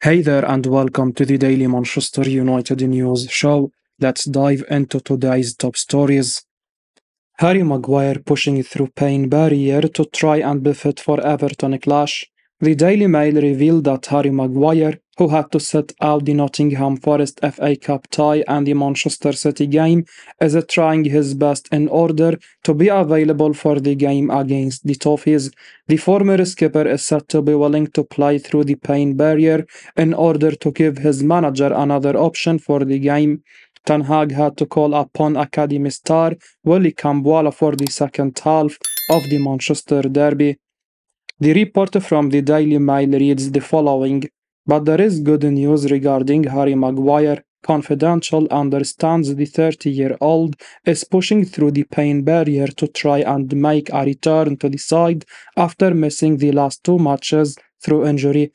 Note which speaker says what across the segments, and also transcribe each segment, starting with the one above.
Speaker 1: Hey there, and welcome to the Daily Manchester United News Show. Let's dive into today's top stories. Harry Maguire pushing through pain barrier to try and be fit for Everton clash. The Daily Mail revealed that Harry Maguire, who had to sit out the Nottingham Forest FA Cup tie and the Manchester City game, is trying his best in order to be available for the game against the Toffees. The former skipper is said to be willing to play through the pain barrier in order to give his manager another option for the game. Ten Hag had to call upon academy star Willy Kambwala for the second half of the Manchester derby. The report from the Daily Mail reads the following: but there is good news regarding Harry Maguire. Confidential understands the 30-year-old is pushing through the pain barrier to try and make a return to the side after missing the last two matches through injury.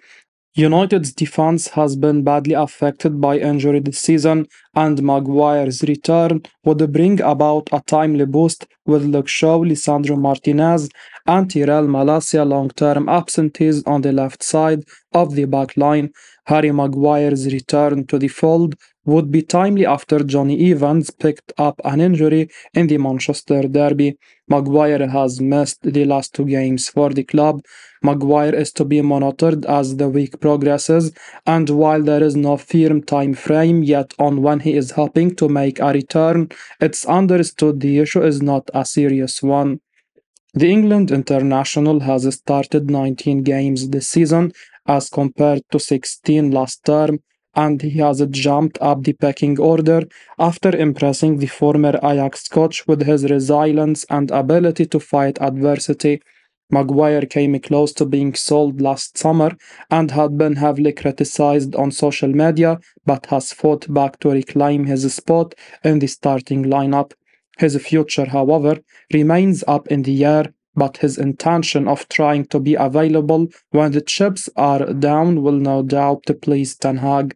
Speaker 1: United's defense has been badly affected by injury this season, and Maguire's return would bring about a timely boost with Luke Shaw, Lisandro Martinez, and Tyrell Malacia long-term absentees on the left side of the back line. Harry Maguire's return to the fold would be timely after Johnny Evans picked up an injury in the Manchester derby. Maguire has missed the last two games for the club. Maguire is to be monitored as the week progresses, and while there is no firm time frame yet on when he is hoping to make a return, it's understood the issue is not a serious one. The England international has started 19 games this season as compared to 16 last term, and he has jumped up the pecking order after impressing the former Ajax coach with his resilience and ability to fight adversity. Maguire came close to being sold last summer and had been heavily criticized on social media, but has fought back to reclaim his spot in the starting lineup. His future, however, remains up in the air, but his intention of trying to be available when the chips are down will no doubt please Ten Hag.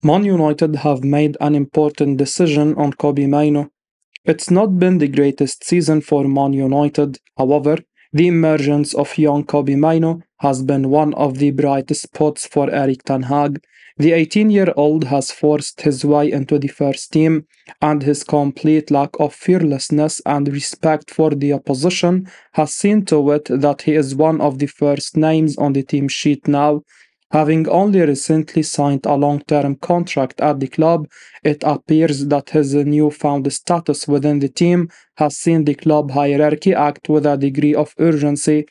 Speaker 1: Man United have made an important decision on Kobbie Mainoo. It's not been the greatest season for Man United, however, the emergence of young Kobbie Mainoo has been one of the bright spots for Erik Ten Hag. The 18-year-old has forced his way into the first team, and his complete lack of fearlessness and respect for the opposition has seen to it that he is one of the first names on the team sheet now. Having only recently signed a long-term contract at the club, it appears that his newfound status within the team has seen the club hierarchy act with a degree of urgency.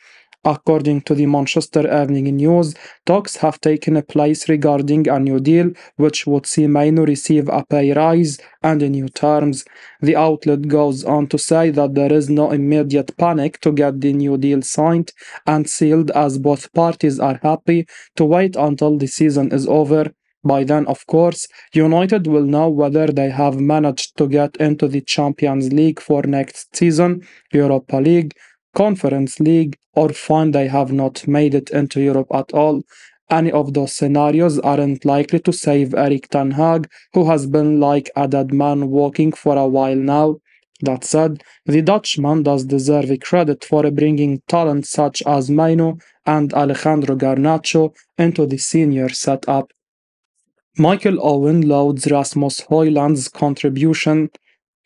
Speaker 1: According to the Manchester Evening News, talks have taken place regarding a new deal which would see Mainoo receive a pay rise and new terms. The outlet goes on to say that there is no immediate panic to get the new deal signed and sealed, as both parties are happy to wait until the season is over. By then, of course, United will know whether they have managed to get into the Champions League for next season, Europa League, Conference League, or find they have not made it into Europe at all. Any of those scenarios aren't likely to save Erik Ten Hag, who has been like a dead man walking for a while now. That said, the Dutchman does deserve credit for bringing talent such as Mainoo and Alejandro Garnacho into the senior setup. Michael Owen lauds Rasmus Holands' contribution.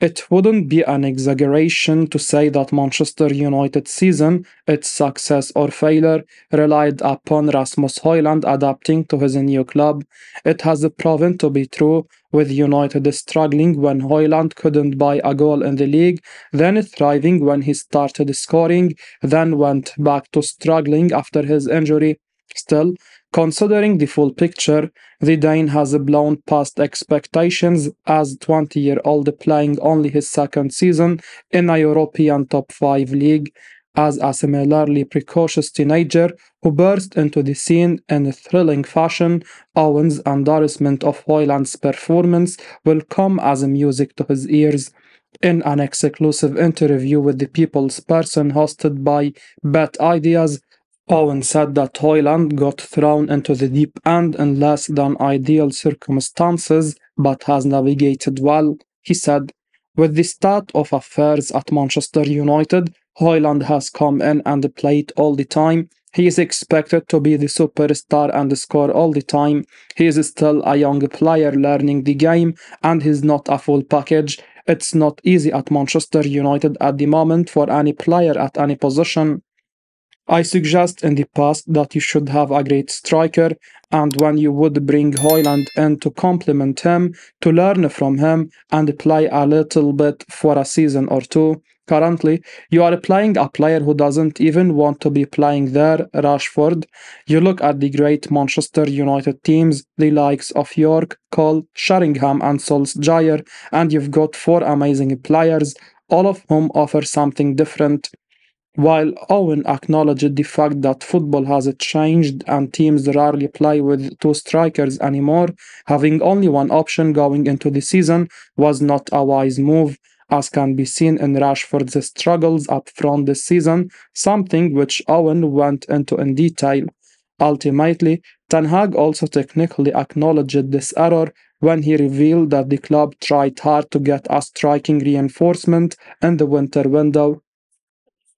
Speaker 1: It wouldn't be an exaggeration to say that Manchester United's season, its success or failure, relied upon Rasmus Hoyland adapting to his new club. It has proven to be true, with United struggling when Hoyland couldn't buy a goal in the league, then thriving when he started scoring, then went back to struggling after his injury. Still, considering the full picture, the Dane has blown past expectations as 20-year-old playing only his second season in a European top 5 league. As a similarly precocious teenager who burst into the scene in thrilling fashion, Owen's endorsement of Hoyland's performance will come as music to his ears. In an exclusive interview with the People's Person hosted by Bet Ideas, Owen said that Hoyland got thrown into the deep end in less than ideal circumstances, but has navigated well. He said, with the state of affairs at Manchester United, Hoyland has come in and played all the time. He is expected to be the superstar and score all the time. He is still a young player learning the game, and he's not a full package. It's not easy at Manchester United at the moment for any player at any position. I suggest in the past that you should have a great striker, and when you would bring Hoyland in to complement him, to learn from him, and play a little bit for a season or two. Currently, you are playing a player who doesn't even want to be playing there, Rashford. You look at the great Manchester United teams, the likes of York, Cole, Sheringham, and Solskjaer, and you've got four amazing players, all of whom offer something different. While Owen acknowledged the fact that football has changed and teams rarely play with two strikers anymore, having only one option going into the season was not a wise move, as can be seen in Rashford's struggles up front this season, something which Owen went into in detail. Ultimately, Ten Hag also technically acknowledged this error when he revealed that the club tried hard to get a striking reinforcement in the winter window.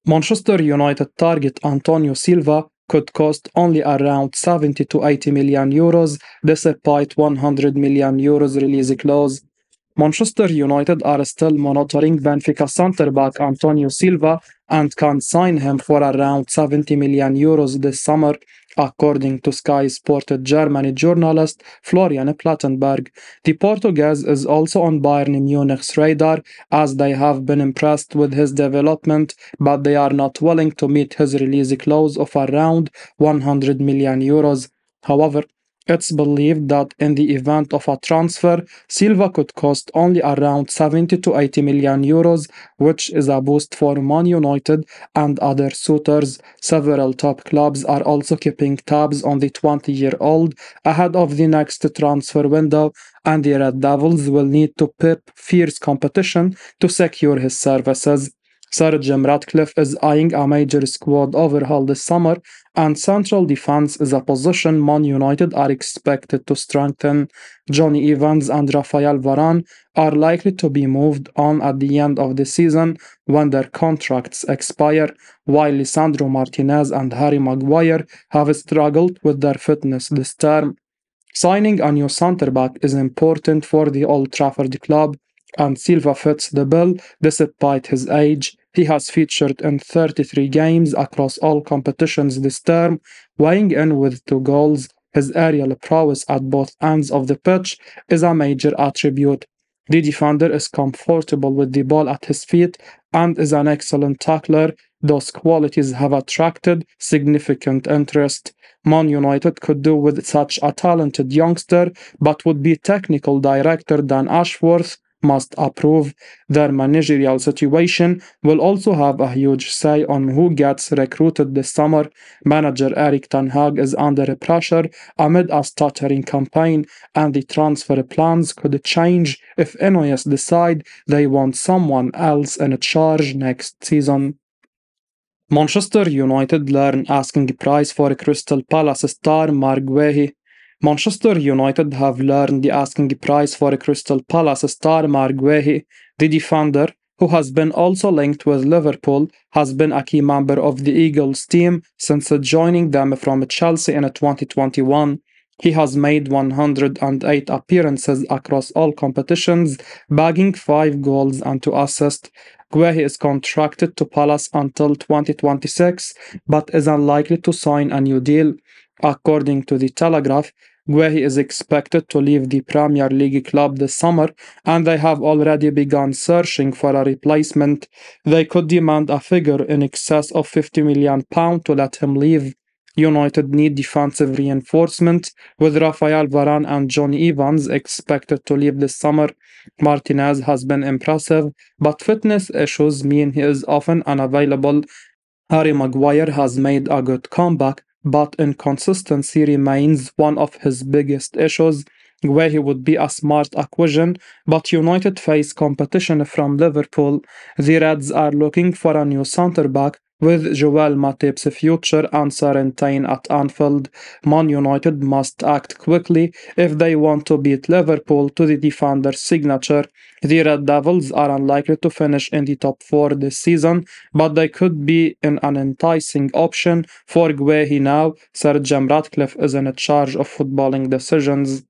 Speaker 1: Manchester United target Antonio Silva could cost only around 70 to 80 million euros despite 100 million euros release clause. Manchester United are still monitoring Benfica centre-back Antonio Silva and can sign him for around 70 million euros this summer, according to Sky Sport Germany journalist Florian Plattenberg. The Portuguese is also on Bayern Munich's radar as they have been impressed with his development, but they are not willing to meet his release clause of around 100 million euros. However, it's believed that in the event of a transfer, Silva could cost only around 70 to 80 million euros, which is a boost for Man United and other suitors. Several top clubs are also keeping tabs on the 20-year-old ahead of the next transfer window, and the Red Devils will need to pip fierce competition to secure his services. Sir Jim Ratcliffe is eyeing a major squad overhaul this summer, and central defense is a position Man United are expected to strengthen. Johnny Evans and Rafael Varane are likely to be moved on at the end of the season when their contracts expire, while Lisandro Martinez and Harry Maguire have struggled with their fitness this term. Signing a new centre-back is important for the Old Trafford club, and Silva fits the bill despite his age. He has featured in 33 games across all competitions this term, weighing in with 2 goals. His aerial prowess at both ends of the pitch is a major attribute. The defender is comfortable with the ball at his feet and is an excellent tackler. Those qualities have attracted significant interest. Man United could do with such a talented youngster, but would be technical director Dan Ashworth must approve. Their managerial situation will also have a huge say on who gets recruited this summer. Manager Erik Ten Hag is under pressure amid a stuttering campaign, and the transfer plans could change if Ineos decide they want someone else in charge next season. Manchester United learn asking price for Crystal Palace star Mark Guehi. Manchester United have learned the asking price for Crystal Palace star Mark Guehi. The defender, who has been also linked with Liverpool, has been a key member of the Eagles team since joining them from Chelsea in 2021. He has made 108 appearances across all competitions, bagging 5 goals and 2 assists. Guehi is contracted to Palace until 2026, but is unlikely to sign a new deal. According to the Telegraph, Guehi is expected to leave the Premier League club this summer, and they have already begun searching for a replacement. They could demand a figure in excess of £50 million to let him leave. United need defensive reinforcement, with Rafael Varane and Johnny Evans expected to leave this summer. Martinez has been impressive, but fitness issues mean he is often unavailable. Harry Maguire has made a good comeback, but inconsistency remains one of his biggest issues. Guehi would be a smart acquisition, but United face competition from Liverpool. The Reds are looking for a new centre-back, With Joel Matip's future uncertain at Anfield, Man United must act quickly if they want to beat Liverpool to the defender's signature. The Red Devils are unlikely to finish in the top 4 this season, but they could be an enticing option for Guehi now Sir Jim Ratcliffe is in charge of footballing decisions.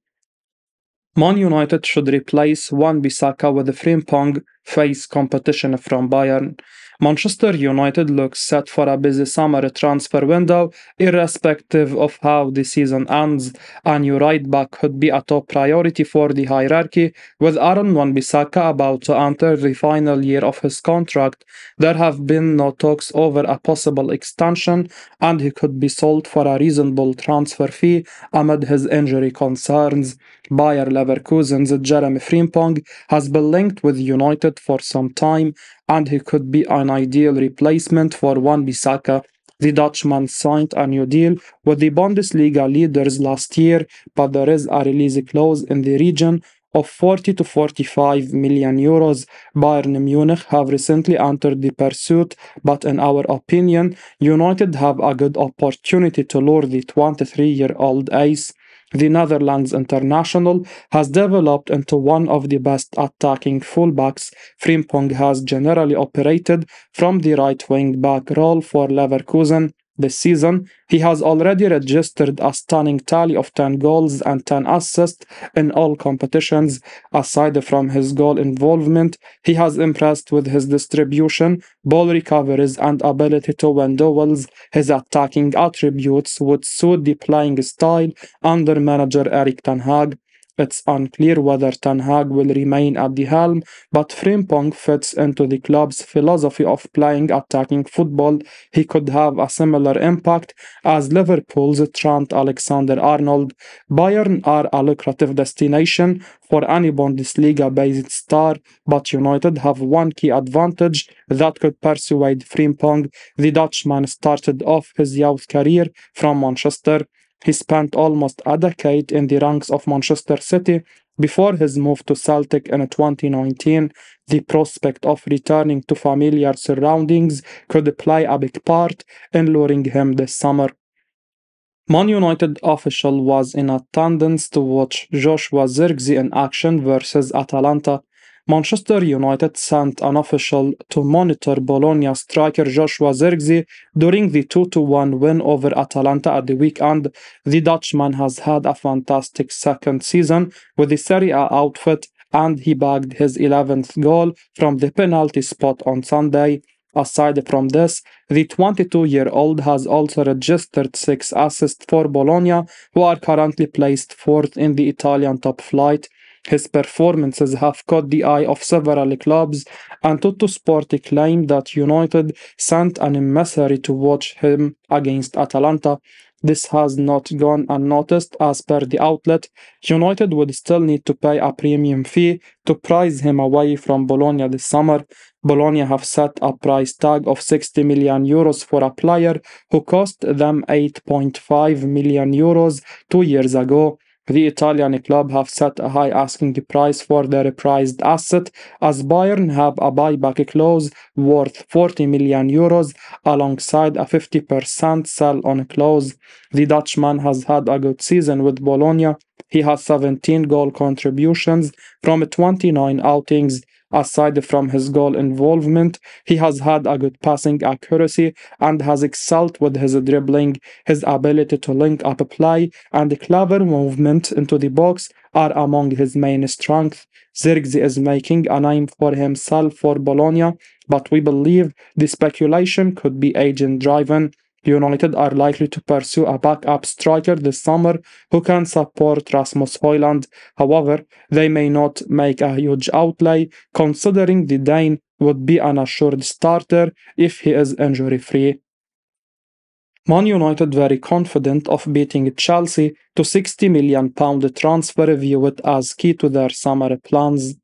Speaker 1: Man United should replace Wan-Bissaka with Frimpong, face competition from Bayern. Manchester United looks set for a busy summer transfer window, irrespective of how the season ends. A new right back could be a top priority for the hierarchy, with Aron Wan-Bissaka about to enter the final year of his contract. There have been no talks over a possible extension, and he could be sold for a reasonable transfer fee amid his injury concerns. Bayer Leverkusen's Jeremy Frimpong has been linked with United for some time, and he could be an ideal replacement for Wan-Bissaka. The Dutchman signed a new deal with the Bundesliga leaders last year, but there is a release clause in the region of 40 to 45 million euros. Bayern Munich have recently entered the pursuit, but in our opinion, United have a good opportunity to lure the 23-year-old ace. The Netherlands international has developed into one of the best attacking fullbacks. Frimpong has generally operated from the right wing back role for Leverkusen this season. He has already registered a stunning tally of 10 goals and 10 assists in all competitions. Aside from his goal involvement, he has impressed with his distribution, ball recoveries, and ability to win duels. His attacking attributes would suit the playing style under manager Erik Ten Hag. It's unclear whether Ten Hag will remain at the helm, but Frimpong fits into the club's philosophy of playing attacking football. He could have a similar impact as Liverpool's Trent Alexander-Arnold. Bayern are a lucrative destination for any Bundesliga-based star, but United have one key advantage that could persuade Frimpong. The Dutchman started off his youth career from Manchester. He spent almost a decade in the ranks of Manchester City before his move to Celtic in 2019. The prospect of returning to familiar surroundings could play a big part in luring him this summer. Man United official was in attendance to watch Joshua Zeri in action versus Atalanta. Manchester United sent an official to monitor Bologna striker Joshua Zeri during the 2-1 win over Atalanta at the weekend. The Dutchman has had a fantastic second season with the Serie A outfit, and he bagged his 11th goal from the penalty spot on Sunday. Aside from this, the 22-year-old has also registered 6 assists for Bologna, who are currently placed 4th in the Italian top flight. His performances have caught the eye of several clubs, and Tuttosport claimed that United sent an emissary to watch him against Atalanta. This has not gone unnoticed as per the outlet. United would still need to pay a premium fee to prize him away from Bologna this summer. Bologna have set a price tag of 60 million euros for a player who cost them 8.5 million euros 2 years ago. The Italian club have set a high asking price for their prized asset, as Bayern have a buyback clause worth 40 million euros alongside a 50% sell-on clause. The Dutchman has had a good season with Bologna. He has 17 goal contributions from 29 outings. Aside from his goal involvement, he has had a good passing accuracy and has excelled with his dribbling. His ability to link up play and clever movement into the box are among his main strengths. Zirkzee is making a name for himself for Bologna, but we believe the speculation could be agent-driven. United are likely to pursue a backup striker this summer who can support Rasmus Holands. However, they may not make a huge outlay, considering the Dane would be an assured starter if he is injury-free. Man United very confident of beating Chelsea to £60 million transfer, view it as key to their summer plans.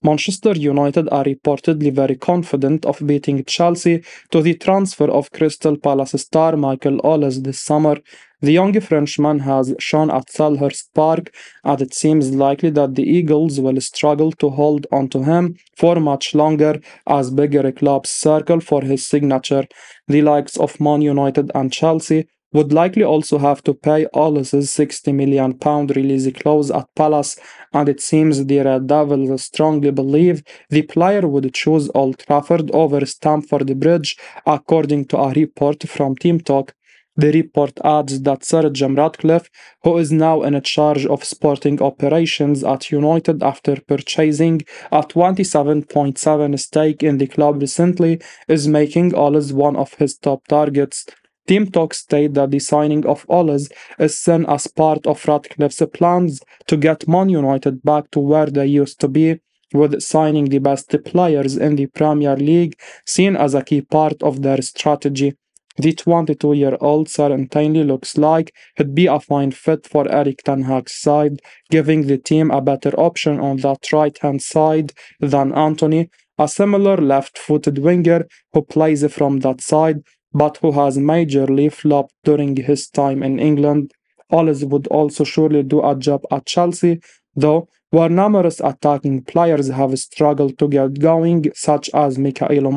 Speaker 1: Manchester United are reportedly very confident of beating Chelsea to the transfer of Crystal Palace star Michael Olise this summer. The young Frenchman has shown at Selhurst Park, and it seems likely that the Eagles will struggle to hold onto him for much longer as bigger clubs circle for his signature. The likes of Man United and Chelsea would likely also have to pay Olise's £60 million release clause at Palace, and it seems the Red Devils strongly believe the player would choose Old Trafford over Stamford Bridge, according to a report from Team Talk. The report adds that Sir Jim Ratcliffe, who is now in charge of sporting operations at United after purchasing a 27.7 stake in the club recently, is making Olise one of his top targets. Team Talk state that the signing of Olise is seen as part of Ratcliffe's plans to get Man United back to where they used to be, with signing the best players in the Premier League seen as a key part of their strategy. The 22-year-old certainly looks like he'd be a fine fit for Erik Ten Hag's side, giving the team a better option on that right-hand side than Anthony, a similar left-footed winger who plays from that side but who has majorly flopped during his time in England. Olise would also surely do a job at Chelsea, though, where numerous attacking players have struggled to get going, such as Mykhailo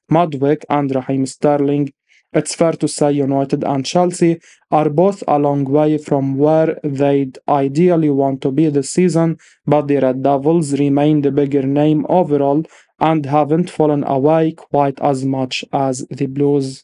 Speaker 1: Mudryk, and Raheem Sterling. It's fair to say United and Chelsea are both a long way from where they'd ideally want to be this season, but the Red Devils remain the bigger name overall and haven't fallen away quite as much as the Blues.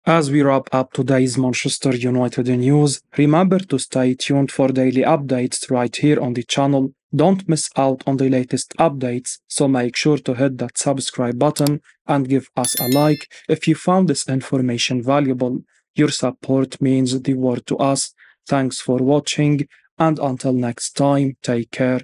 Speaker 1: As we wrap up today's Manchester United news, remember to stay tuned for daily updates right here on the channel. Don't miss out on the latest updates, so make sure to hit that subscribe button and give us a like if you found this information valuable. Your support means the world to us. Thanks for watching, and until next time, take care.